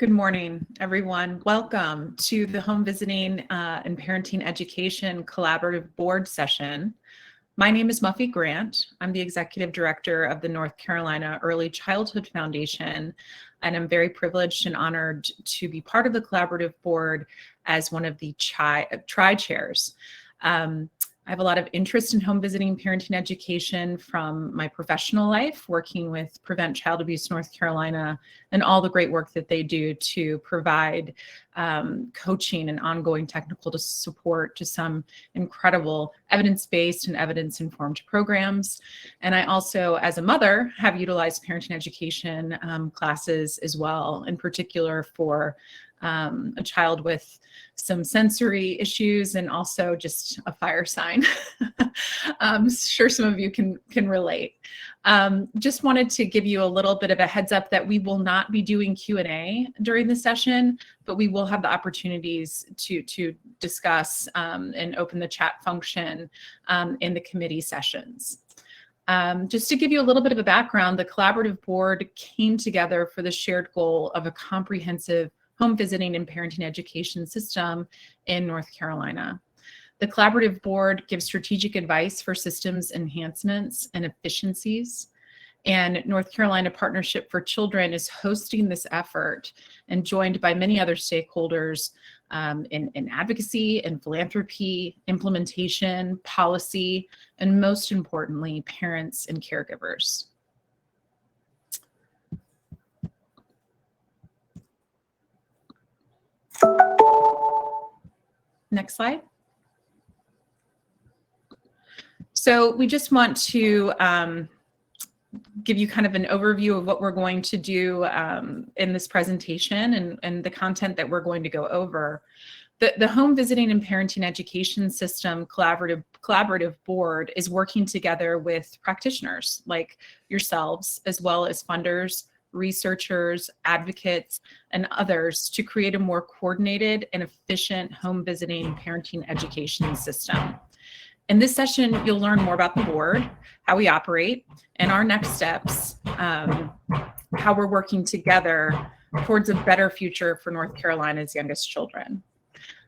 Good morning, everyone. Welcome to the Home Visiting and Parenting Education Collaborative Board session. My name is Muffy Grant. I'm the Executive Director of the North Carolina Early Childhood Foundation, and I'm very privileged and honored to be part of the Collaborative Board as one of the tri-chairs. I have a lot of interest in home visiting parenting education from my professional life, working with Prevent Child Abuse North Carolina and all the great work that they do to provide coaching and ongoing technical support to some incredible evidence-based and evidence-informed programs. And I also, as a mother, have utilized parenting education classes as well, in particular for a child with some sensory issues and also just a fire sign. I'm sure some of you can relate. Just wanted to give you a little bit of a heads up that we will not be doing Q&A during the session, but we will have the opportunities to discuss and open the chat function in the committee sessions. Just to give you a little bit of a background, the Collaborative Board came together for the shared goal of a comprehensive home visiting and parenting education system in North Carolina. The Collaborative Board gives strategic advice for systems enhancements and efficiencies. And North Carolina Partnership for Children is hosting this effort and joined by many other stakeholders in advocacy and philanthropy, implementation, policy, and most importantly, parents and caregivers. Next slide. So we just want to give you kind of an overview of what we're going to do in this presentation and the content that we're going to go over. The Home Visiting and Parenting Education System Collaborative Board is working together with practitioners like yourselves, as well as funders, researchers, advocates, and others to create a more coordinated and efficient home visiting parenting education system. In this session, you'll learn more about the board, how we operate, and our next steps, how we're working together towards a better future for North Carolina's youngest children.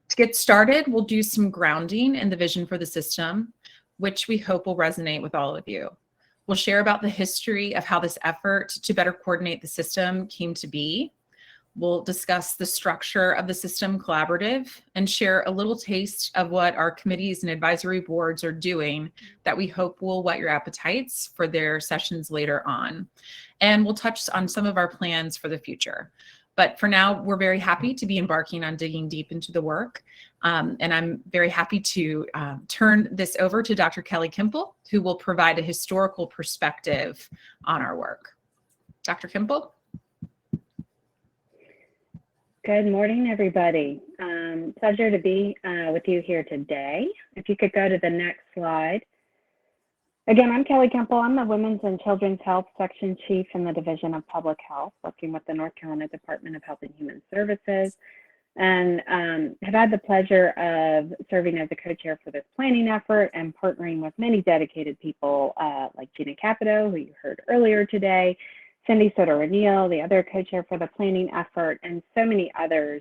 To get started, we'll do some grounding in the vision for the system, which we hope will resonate with all of you. We'll share about the history of how this effort to better coordinate the system came to be. We'll discuss the structure of the system collaborative and share a little taste of what our committees and advisory boards are doing that we hope will whet your appetites for their sessions later on. And we'll touch on some of our plans for the future. But for now, we're very happy to be embarking on digging deep into the work. And I'm very happy to turn this over to Dr. Kelly Kimple, who will provide a historical perspective on our work. Dr. Kimple? Good morning, everybody. Pleasure to be with you here today. If you could go to the next slide. Again, I'm Kelly Kimple. I'm the Women's and Children's Health Section Chief in the Division of Public Health, working with the North Carolina Department of Health and Human Services, and have had the pleasure of serving as a co-chair for this planning effort and partnering with many dedicated people like Gina Capito, who you heard earlier today, Cindy Soto-O'Neill, the other co-chair for the planning effort, and so many others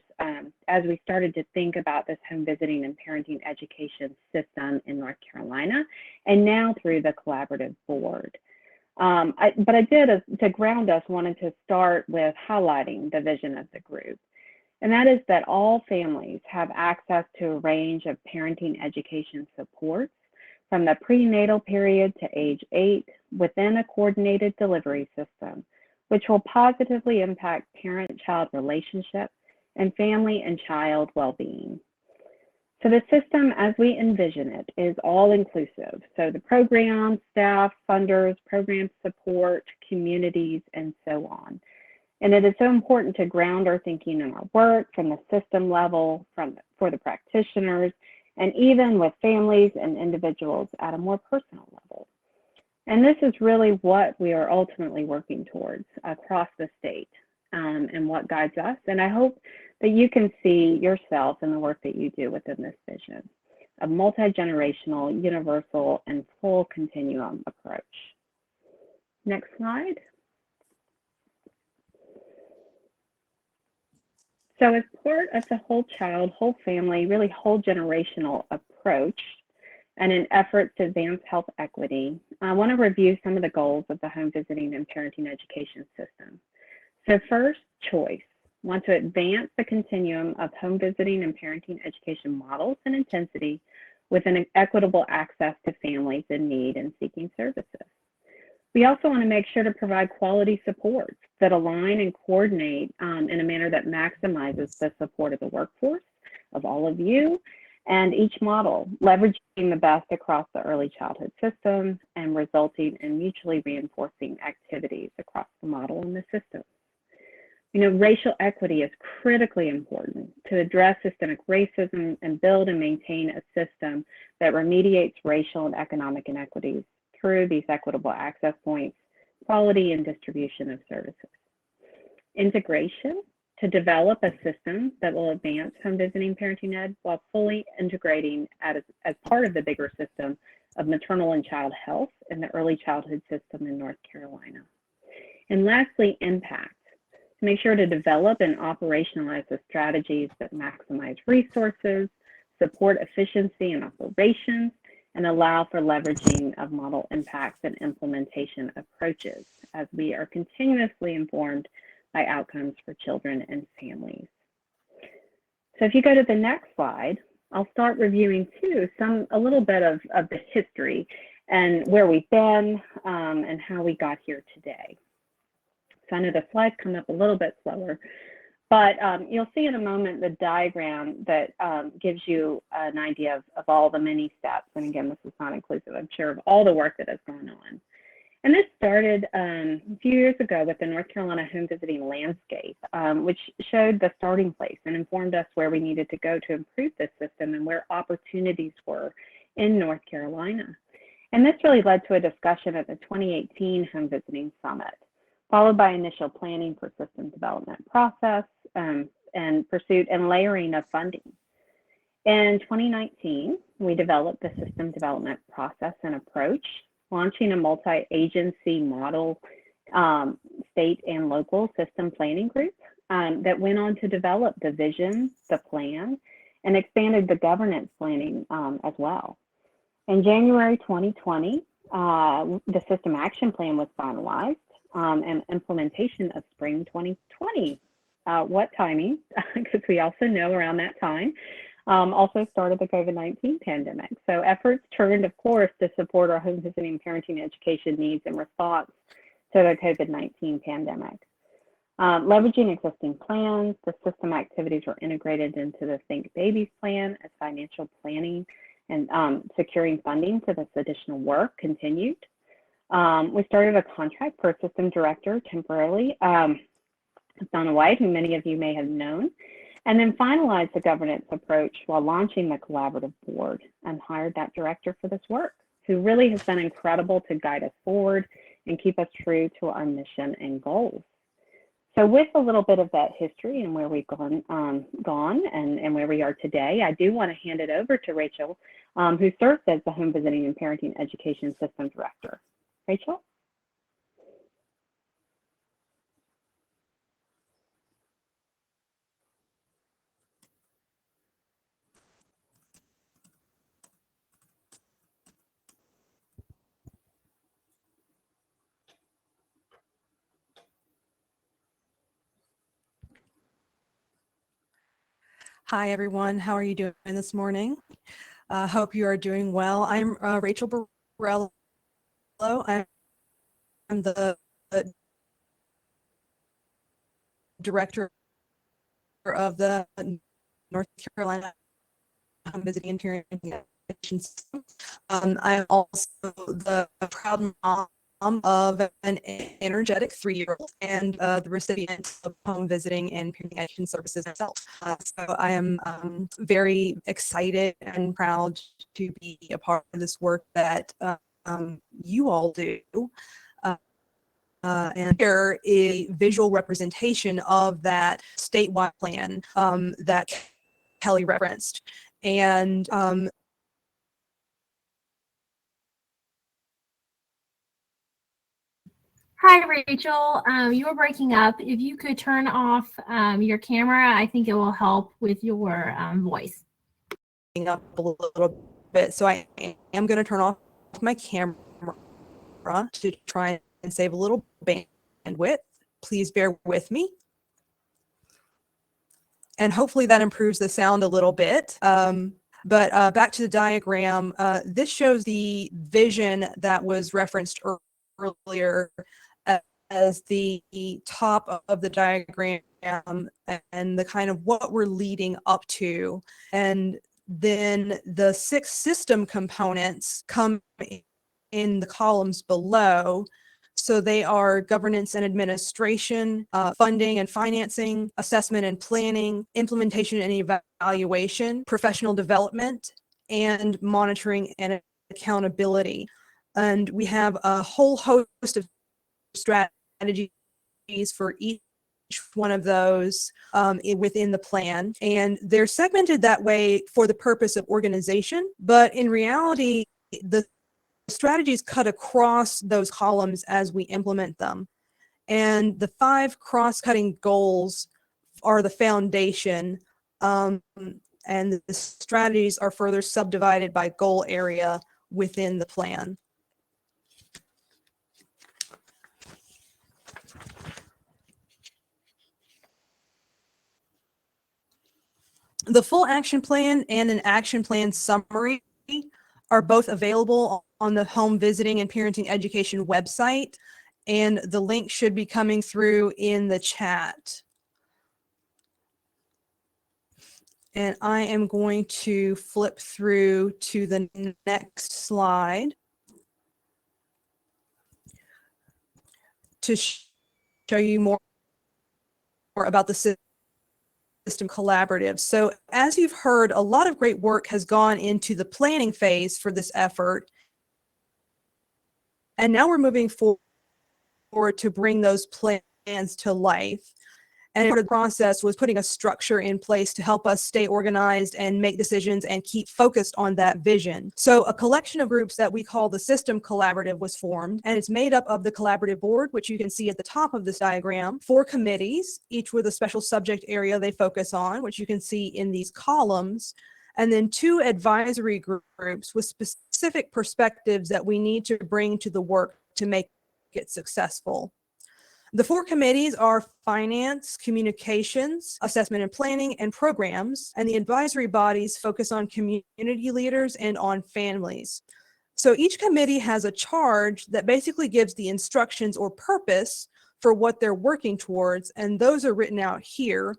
as we started to think about this home visiting and parenting education system in North Carolina, and now through the Collaborative Board. But I did, to ground us, wanted to start with highlighting the vision of the group. And that is that all families have access to a range of parenting education supports from the prenatal period to age 8 within a coordinated delivery system, which will positively impact parent-child relationships and family and child well-being. So the system, as we envision it, is all-inclusive. So the program, staff, funders, program support, communities, and so on. And it is so important to ground our thinking in our work from the system level, for the practitioners, and even with families and individuals at a more personal level. And this is really what we are ultimately working towards across the state and what guides us. And I hope that you can see yourself in the work that you do within this vision, a multi-generational, universal, and full continuum approach. Next slide. So as part of the whole child, whole family, really whole generational approach, and an effort to advance health equity, I want to review some of the goals of the home visiting and parenting education system. So first, choice. Want to advance the continuum of home visiting and parenting education models and intensity with an equitable access to families in need and seeking services. We also want to make sure to provide quality supports that align and coordinate in a manner that maximizes the support of the workforce, of all of you, and each model, leveraging the best across the early childhood system and resulting in mutually reinforcing activities across the model and the system. You know, racial equity is critically important to address systemic racism and build and maintain a system that remediates racial and economic inequities through these equitable access points, quality and distribution of services. Integration, to develop a system that will advance home visiting parenting ed while fully integrating as part of the bigger system of maternal and child health in the early childhood system in North Carolina. And lastly, impact, to make sure to develop and operationalize the strategies that maximize resources, support efficiency and operations, and allow for leveraging of model impacts and implementation approaches as we are continuously informed by outcomes for children and families. So if you go to the next slide, I'll start reviewing too a little bit of the history and where we've been and how we got here today. So I know the slides come up a little bit slower, but you'll see in a moment the diagram that gives you an idea of all the many steps. And again, this is not inclusive, I'm sure, of all the work that has gone on. And this started a few years ago with the North Carolina home visiting landscape, which showed the starting place and informed us where we needed to go to improve this system and where opportunities were in North Carolina. And this really led to a discussion at the 2018 Home Visiting Summit, followed by initial planning for system development process and pursuit and layering of funding. In 2019, we developed the system development process and approach, launching a multi-agency model state and local system planning group that went on to develop the vision, the plan, and expanded the governance planning as well. In January 2020, the system action plan was finalized and implementation of spring 2020. What timing? Because we also know around that time also started the COVID-19 pandemic. So efforts turned, of course, to support our home visiting parenting education needs in response to the COVID-19 pandemic. Leveraging existing plans, the system activities were integrated into the Think Babies plan as financial planning and securing funding for this additional work continued. We started a contract for a system director temporarily, Donna White, who many of you may have known, and then finalized the governance approach while launching the collaborative board and hired that director for this work, who really has been incredible to guide us forward and keep us true to our mission and goals. So with a little bit of that history and where we've gone and where we are today, I do want to hand it over to Rachael, who serves as the Home Visiting and Parenting Education System Director. Rachael? Hi, everyone. How are you doing this morning? Hope you are doing well. I'm Rachael Burrello. I'm the director of the North Carolina Home Visiting and Parenting Education System. I'm also the proud mom of an energetic 3-year-old and the recipient of home visiting and parenting education services myself. So I am very excited and proud to be a part of this work that you all do. And here is a visual representation of that statewide plan that Kelly referenced. And Hi, Rachel. You were breaking up. If you could turn off your camera, I think it will help with your voice. Up a little bit, so I am going to turn off my camera to try and save a little bandwidth. Please bear with me. And hopefully that improves the sound a little bit. But back to the diagram, this shows the vision that was referenced earlier as the top of the diagram and the kind of what we're leading up to. And then the 6 system components come in the columns below. So they are governance and administration, funding and financing, assessment and planning, implementation and evaluation, professional development, and monitoring and accountability. And we have a whole host of strategies for each one of those within the plan. And they're segmented that way for the purpose of organization. But in reality, the strategies cut across those columns as we implement them. And the 5 cross-cutting goals are the foundation, and the strategies are further subdivided by goal area within the plan. The full action plan and an action plan summary are both available on the Home Visiting and Parenting Education website, and the link should be coming through in the chat. And I am going to flip through to the next slide to show you more about the system collaborative. So as you've heard, a lot of great work has gone into the planning phase for this effort. And now we're moving forward to bring those plans to life. And part of the process was putting a structure in place to help us stay organized and make decisions and keep focused on that vision. So a collection of groups that we call the System Collaborative was formed, and it's made up of the collaborative board, which you can see at the top of this diagram, 4 committees, each with a special subject area they focus on, which you can see in these columns, and then 2 advisory groups with specific perspectives that we need to bring to the work to make it successful. The 4 committees are finance, communications, assessment and planning, and programs, and the advisory bodies focus on community leaders and on families. So each committee has a charge that basically gives the instructions or purpose for what they're working towards, and those are written out here.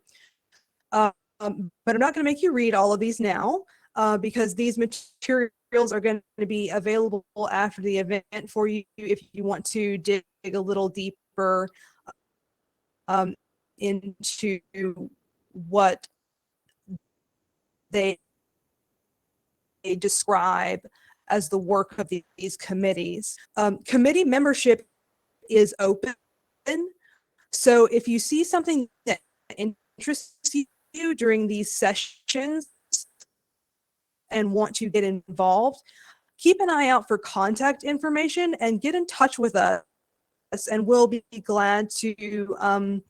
But I'm not going to make you read all of these now because these materials are going to be available after the event for you if you want to dig a little deeper into what they describe as the work of these committees. Committee membership is open. So if you see something that interests you during these sessions and want to get involved, keep an eye out for contact information and get in touch with us, and we'll be glad to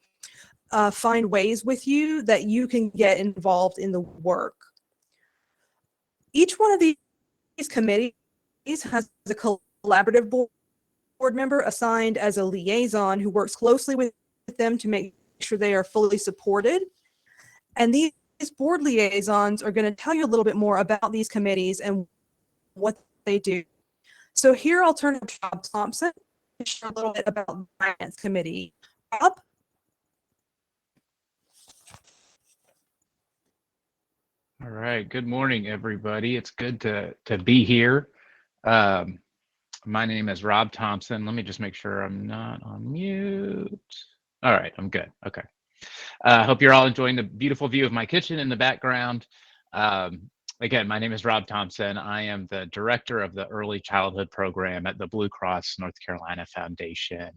find ways with you that you can get involved in the work. Each one of these committees has a collaborative board member assigned as a liaison who works closely with them to make sure they are fully supported. And these board liaisons are going to tell you a little bit more about these committees and what they do. So here I'll turn to Rob Thompson to share a little bit about the Finance Committee. Rob? All right. Good morning, everybody. It's good to be here. My name is Rob Thompson. Let me just make sure I'm not on mute. All right, I'm good. Okay. Hope you're all enjoying the beautiful view of my kitchen in the background. Again, my name is Rob Thompson. I am the director of the Early Childhood Program at the Blue Cross North Carolina Foundation.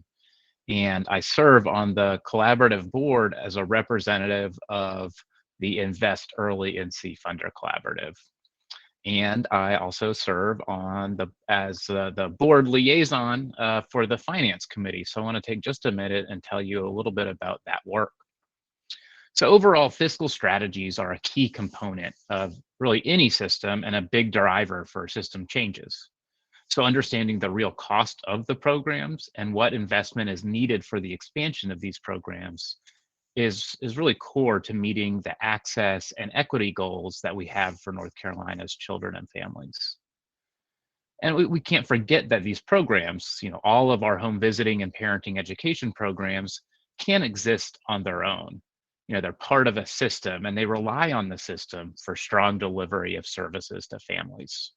And I serve on the collaborative board as a representative of the Invest Early NC Funder Collaborative. And I also serve on as the board liaison for the finance committee. So I want to take just a minute and tell you a little bit about that work. So overall, fiscal strategies are a key component of really any system and a big driver for system changes. So understanding the real cost of the programs and what investment is needed for the expansion of these programs is really core to meeting the access and equity goals that we have for North Carolina's children and families. And we can't forget that these programs, all of our home visiting and parenting education programs can't exist on their own. They're part of a system and they rely on the system for strong delivery of services to families.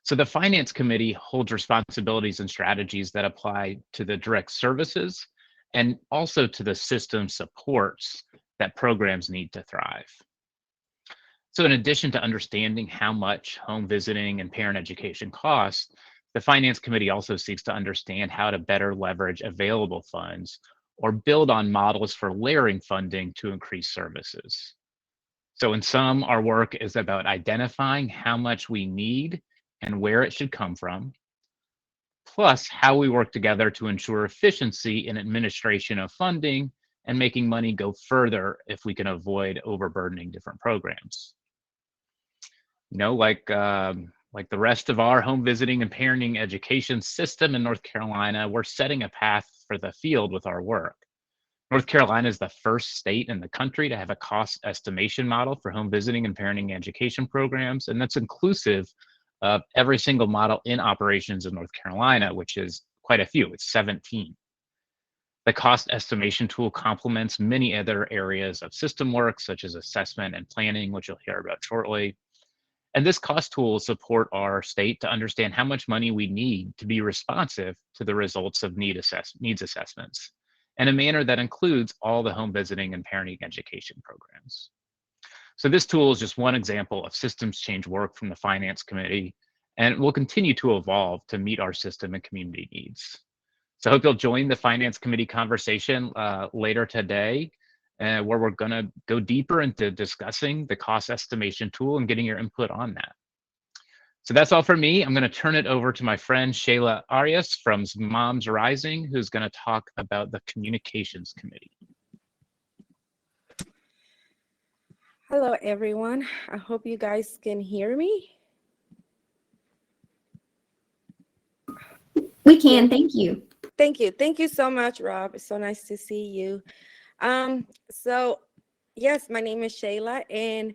So the Finance Committee holds responsibilities and strategies that apply to the direct services and also to the system supports that programs need to thrive. So in addition to understanding how much home visiting and parent education costs, the Finance Committee also seeks to understand how to better leverage available funds or build on models for layering funding to increase services. So in sum, our work is about identifying how much we need and where it should come from, plus how we work together to ensure efficiency in administration of funding and making money go further if we can avoid overburdening different programs. Like the rest of our home visiting and parenting education system in North Carolina, we're setting a path for the field with our work. North Carolina is the first state in the country to have a cost estimation model for home visiting and parenting education programs, and that's inclusive of every single model in operations in North Carolina, which is quite a few. It's 17. The cost estimation tool complements many other areas of system work, such as assessment and planning, which you'll hear about shortly. And this cost tool will support our state to understand how much money we need to be responsive to the results of needs assessments in a manner that includes all the home visiting and parenting education programs. So this tool is just one example of systems change work from the Finance Committee, and it will continue to evolve to meet our system and community needs. So I hope you'll join the Finance Committee conversation later today, where we're going to go deeper into discussing the cost estimation tool and getting your input on that. So that's all for me. I'm going to turn it over to my friend Sheila Arias from Moms Rising, who's going to talk about the Communications Committee. Hello, everyone. I hope you guys can hear me. We can, thank you. Thank you. Thank you so much, Rob. It's so nice to see you. So yes, my name is Sheila, and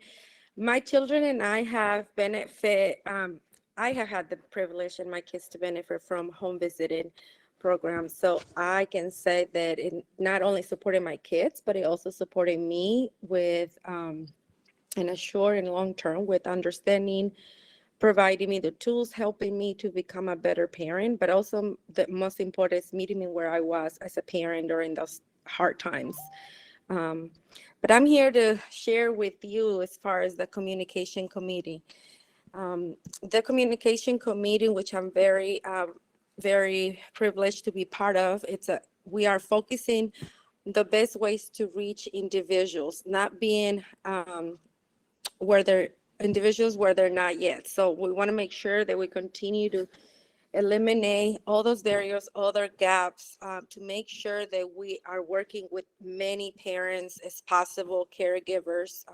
my children and I have benefit. I have had the privilege and my kids to benefit from home visiting programs. So I can say that it not only supported my kids, but it also supported me with in a short and long term with understanding, providing me the tools, helping me to become a better parent, but also the most important is meeting me where I was as a parent during those hard times. But I'm here to share with you as far as the communication committee. The communication committee, which I'm very, very privileged to be part of, we are focusing the best ways to reach individuals, not being where they're not yet. So we want to make sure that we continue to eliminate all those barriers, other gaps, to make sure that we are working with many parents as possible, caregivers.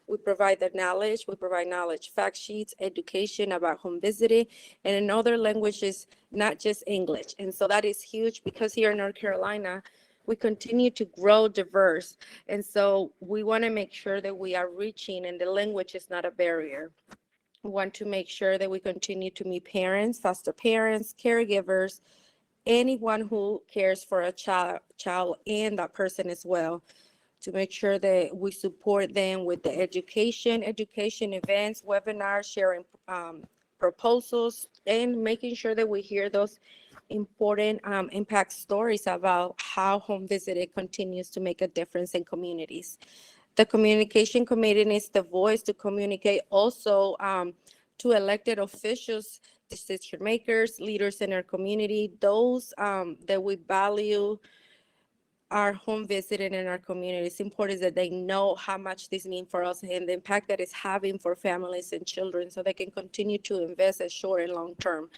We provide the knowledge, fact sheets, education about home visiting, and in other languages, not just English. And so that is huge because here in North Carolina, we continue to grow diverse. And so we want to make sure that we are reaching, and the language is not a barrier. We want to make sure that we continue to meet parents, foster parents, caregivers, anyone who cares for a child and that person as well, to make sure that we support them with the education events, webinars, sharing proposals, and making sure that we hear those important impact stories about how home visiting continues to make a difference in communities. The communication committee needs the voice to communicate also to elected officials, decision makers, leaders in our community, those that we value are home visiting in our community, it's important that they know how much this means for us and the impact that it's having for families and children, so they can continue to invest at short and long term.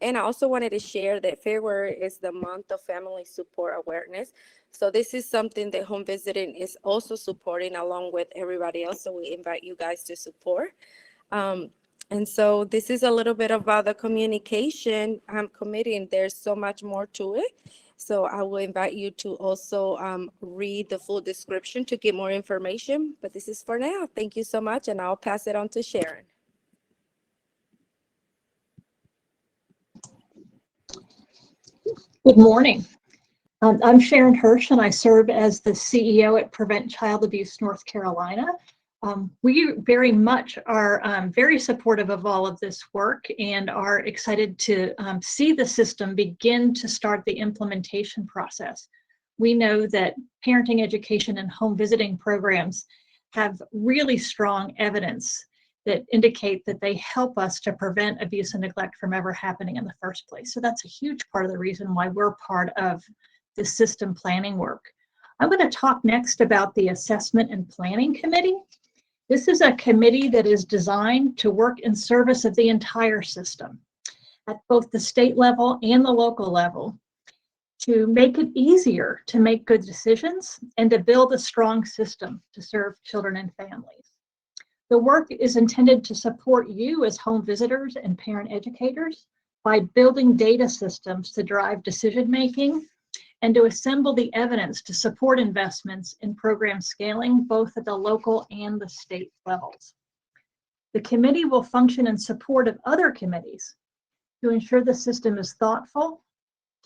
And I also wanted to share that February is the month of family support awareness. So this is something that home visiting is also supporting along with everybody else. So we invite you guys to support. And so this is a little bit about the communication committee, and there's so much more to it. So I will invite you to also read the full description to get more information. But this is for now. Thank you so much, and I'll pass it on to Sharon. Good morning. I'm Sharon Hirsch, and I serve as the CEO at Prevent Child Abuse North Carolina. We very much are very supportive of all of this work and are excited to see the system begin to start the implementation process. We know that parenting education and home visiting programs have really strong evidence that indicate that they help us to prevent abuse and neglect from ever happening in the first place. So that's a huge part of the reason why we're part of the system planning work. I'm going to talk next about the Assessment and Planning Committee. This is a committee that is designed to work in service of the entire system at both the state level and the local level to make it easier to make good decisions and to build a strong system to serve children and families. The work is intended to support you as home visitors and parent educators by building data systems to drive decision-making and to assemble the evidence to support investments in program scaling, both at the local and the state levels. The committee will function in support of other committees to ensure the system is thoughtful,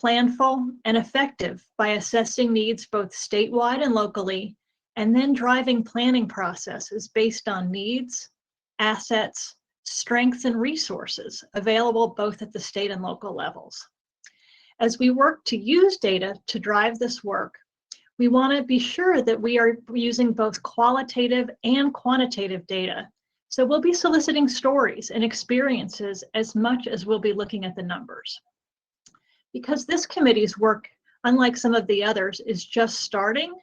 planful, and effective by assessing needs both statewide and locally, and then driving planning processes based on needs, assets, strengths, and resources available both at the state and local levels. As we work to use data to drive this work, we want to be sure that we are using both qualitative and quantitative data. So we'll be soliciting stories and experiences as much as we'll be looking at the numbers. Because this committee's work, unlike some of the others, is just starting,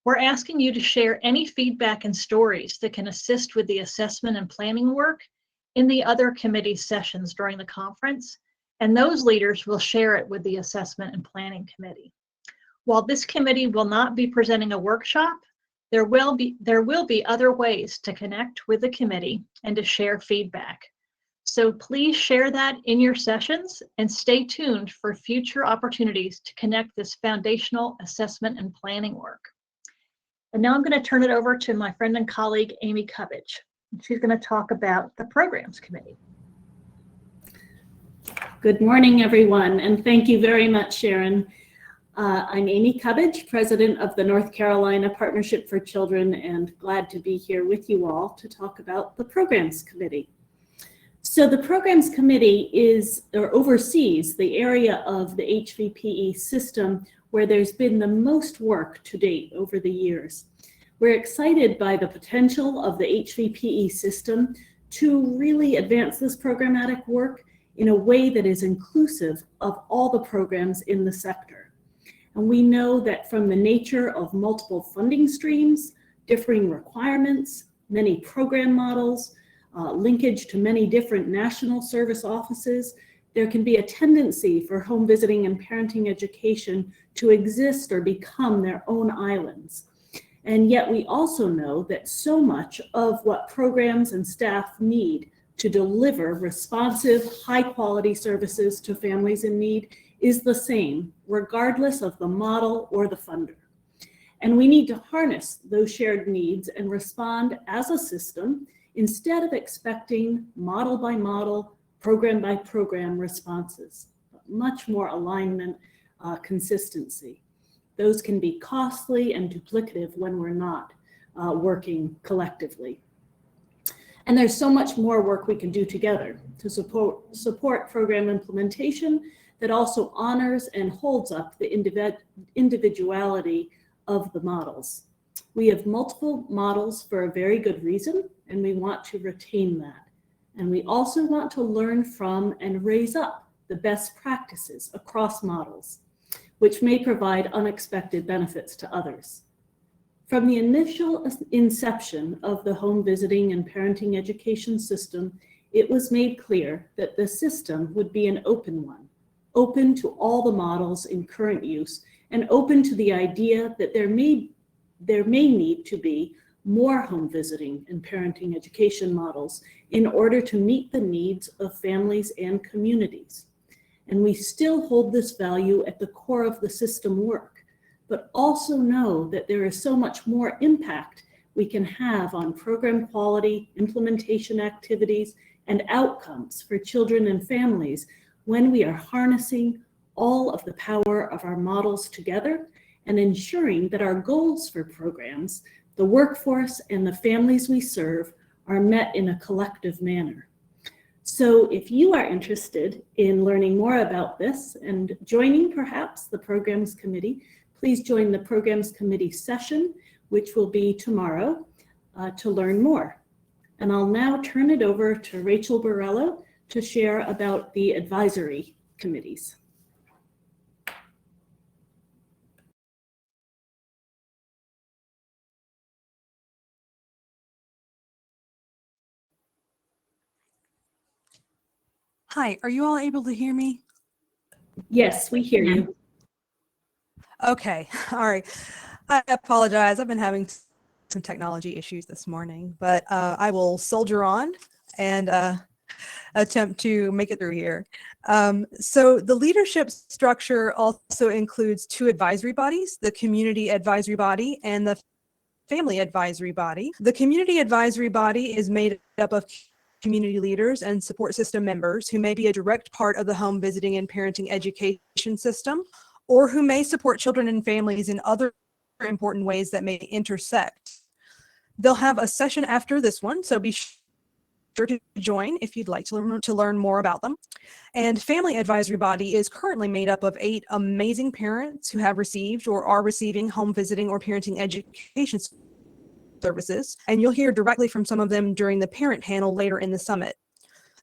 we're asking you to share any feedback and stories that can assist with the assessment and planning work in the other committee sessions during the conference. And those leaders will share it with the Assessment and Planning Committee. While this committee will not be presenting a workshop, there will be other ways to connect with the committee and to share feedback. So please share that in your sessions and stay tuned for future opportunities to connect this foundational assessment and planning work. And now I'm going to turn it over to my friend and colleague, Amy Cubbage. She's going to talk about the Programs Committee. Good morning, everyone, and thank you very much, Sharon. I'm Amy Cubbage, president of the North Carolina Partnership for Children, and glad to be here with you all to talk about the Programs Committee. So the Programs Committee oversees the area of the HVPE system where there's been the most work to date over the years. We're excited by the potential of the HVPE system to really advance this programmatic work in a way that is inclusive of all the programs in the sector. And we know that from the nature of multiple funding streams, differing requirements, many program models, linkage to many different national service offices, there can be a tendency for home visiting and parenting education to exist or become their own islands. And yet we also know that so much of what programs and staff need to deliver responsive, high-quality services to families in need is the same, regardless of the model or the funder. And we need to harness those shared needs and respond as a system instead of expecting model by model, program by program responses, but much more alignment, consistency. Those can be costly and duplicative when we're not working collectively. And there's so much more work we can do together to support program implementation that also honors and holds up the individuality of the models. We have multiple models for a very good reason, and we want to retain that. And we also want to learn from and raise up the best practices across models. which may provide unexpected benefits to others. From the initial inception of the home visiting and parenting education system, it was made clear that the system would be an open one, open to all the models in current use, and open to the idea that there may need to be more home visiting and parenting education models in order to meet the needs of families and communities. And we still hold this value at the core of the system work, but also know that there is so much more impact we can have on program quality, implementation activities, and outcomes for children and families when we are harnessing all of the power of our models together and ensuring that our goals for programs, the workforce, and the families we serve are met in a collective manner. So if you are interested in learning more about this and joining perhaps the Programs Committee, please join the Programs Committee session, which will be tomorrow, to learn more. And I'll now turn it over to Rachael Burrello to share about the advisory committees. Hi, are you all able to hear me? Yes, we hear you. Okay, all right. I apologize. I've been having some technology issues this morning, but I will soldier on and attempt to make it through here. So the leadership structure also includes two advisory bodies, the Community Advisory Body and the Family Advisory Body. The Community Advisory Body is made up of community leaders and support system members who may be a direct part of the home visiting and parenting education system, or who may support children and families in other important ways that may intersect. They'll have a session after this one, so be sure to join if you'd like to learn more about them. And Family Advisory Body is currently made up of 8 amazing parents who have received or are receiving home visiting or parenting education services, and you'll hear directly from some of them during the parent panel later in the summit.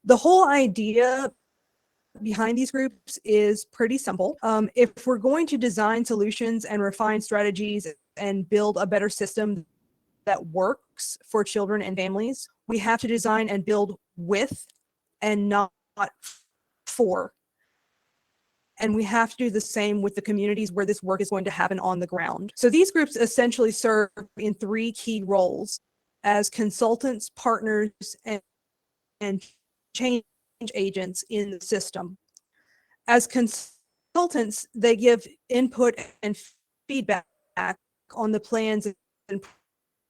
The whole idea behind these groups is pretty simple. If we're going to design solutions and refine strategies and build a better system that works for children and families, we have to design and build with and not for. And we have to do the same with the communities where this work is going to happen on the ground. So these groups essentially serve in 3 key roles: as consultants, partners, and change agents in the system. As consultants, they give input and feedback on the plans and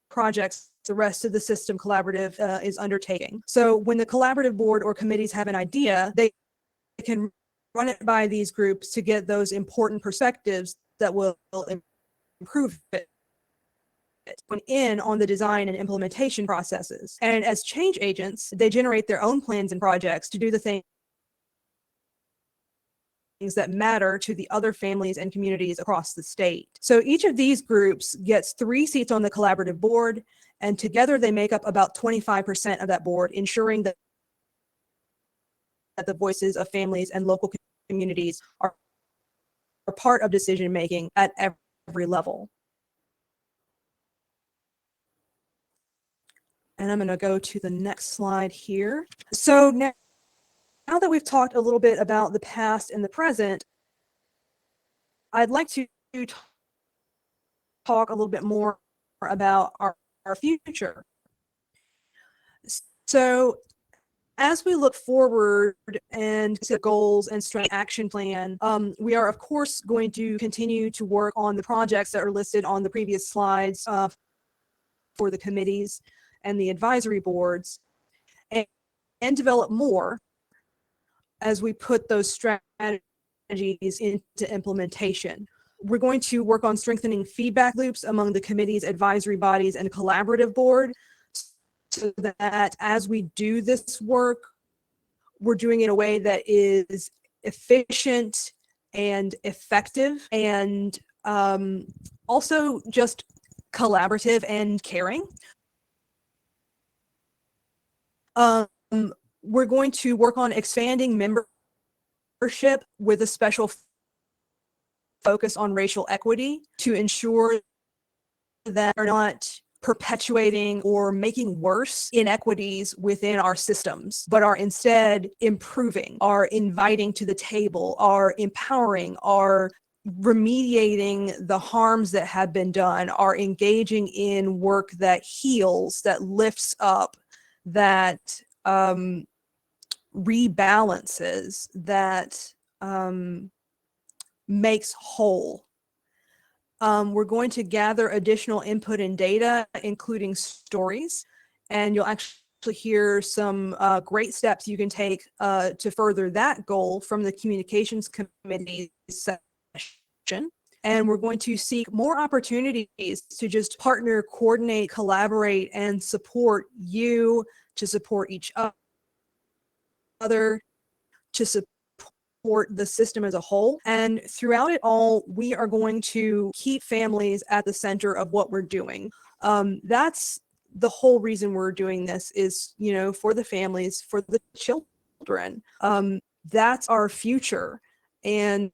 projects the rest of the system collaborative is undertaking. So when the collaborative board or committees have an idea, they can run it by these groups to get those important perspectives that will improve it in on the design and implementation processes. And as change agents, they generate their own plans and projects to do the things that matter to the other families and communities across the state. So each of these groups gets 3 seats on the collaborative board, and together they make up about 25% of that board, ensuring that the voices of families and local communities are part of decision making at every level. And I'm going to go to the next slide here. So now that we've talked a little bit about the past and the present, I'd like to talk a little bit more about our future. So as we look forward and set goals and strength action plan, we are of course going to continue to work on the projects that are listed on the previous slides for the committees and the advisory boards, and develop more as we put those strategies into implementation. We're going to work on strengthening feedback loops among the committees, advisory bodies, and collaborative board, so that as we do this work, we're doing it in a way that is efficient and effective, and also just collaborative and caring. We're going to work on expanding membership with a special focus on racial equity to ensure that we're not perpetuating or making worse inequities within our systems, but are instead improving, are inviting to the table, are empowering, are remediating the harms that have been done, are engaging in work that heals, that lifts up, that rebalances, that makes whole. We're going to gather additional input and data, including stories, and you'll actually hear some great steps you can take to further that goal from the Communications Committee session. And we're going to seek more opportunities to just partner, coordinate, collaborate, and support you, to support each other, to support the system as a whole. And throughout it all, we are going to keep families at the center of what we're doing. That's the whole reason we're doing this, is, you know, for the families, for the children. That's our future. And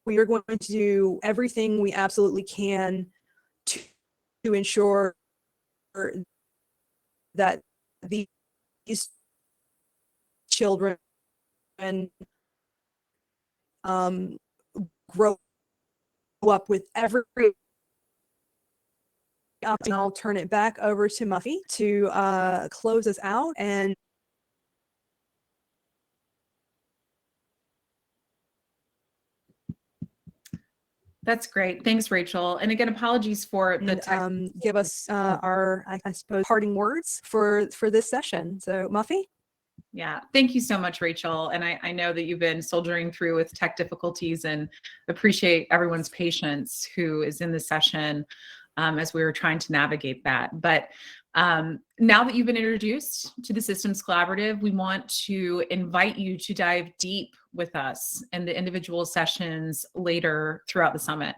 we are going to do everything we absolutely can to ensure that these children grow up with every. And I'll turn it back over to Muffy to close us out. And That's great. Thanks, Rachel. And again, apologies for the give us our, I suppose, parting words for this session. So, Muffy? Yeah, thank you so much, Rachel. And I know that you've been soldiering through with tech difficulties, and appreciate everyone's patience who is in the session as we were trying to navigate that. But now that you've been introduced to the Systems Collaborative, we want to invite you to dive deep with us in the individual sessions later throughout the summit.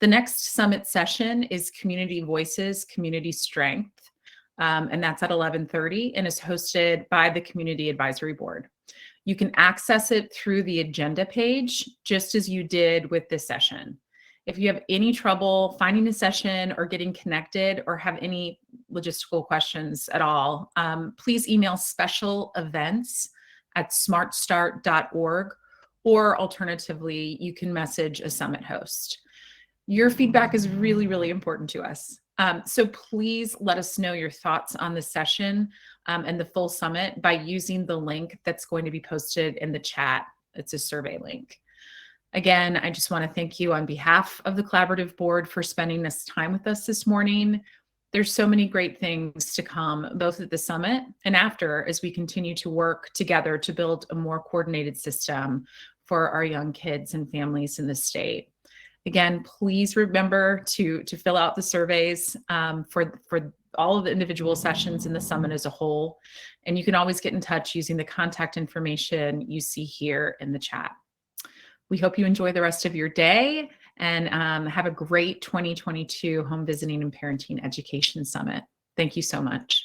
The next summit session is Community Voices, Community Strength. And that's at 11:30 and is hosted by the Community Advisory Board. You can access it through the agenda page, just as you did with this session. If you have any trouble finding a session or getting connected, or have any logistical questions at all, please email specialevents@smartstart.org, or alternatively, you can message a summit host. Your feedback is really, really important to us. So please let us know your thoughts on the session and the full summit by using the link that's going to be posted in the chat. It's a survey link. Again, I just want to thank you on behalf of the Collaborative Board for spending this time with us this morning. There's so many great things to come, both at the summit and after, as we continue to work together to build a more coordinated system for our young kids and families in the state. Again, please remember to fill out the surveys for all of the individual sessions in the summit as a whole. And you can always get in touch using the contact information you see here in the chat. We hope you enjoy the rest of your day, and have a great 2022 Home Visiting and Parenting Education Summit. Thank you so much.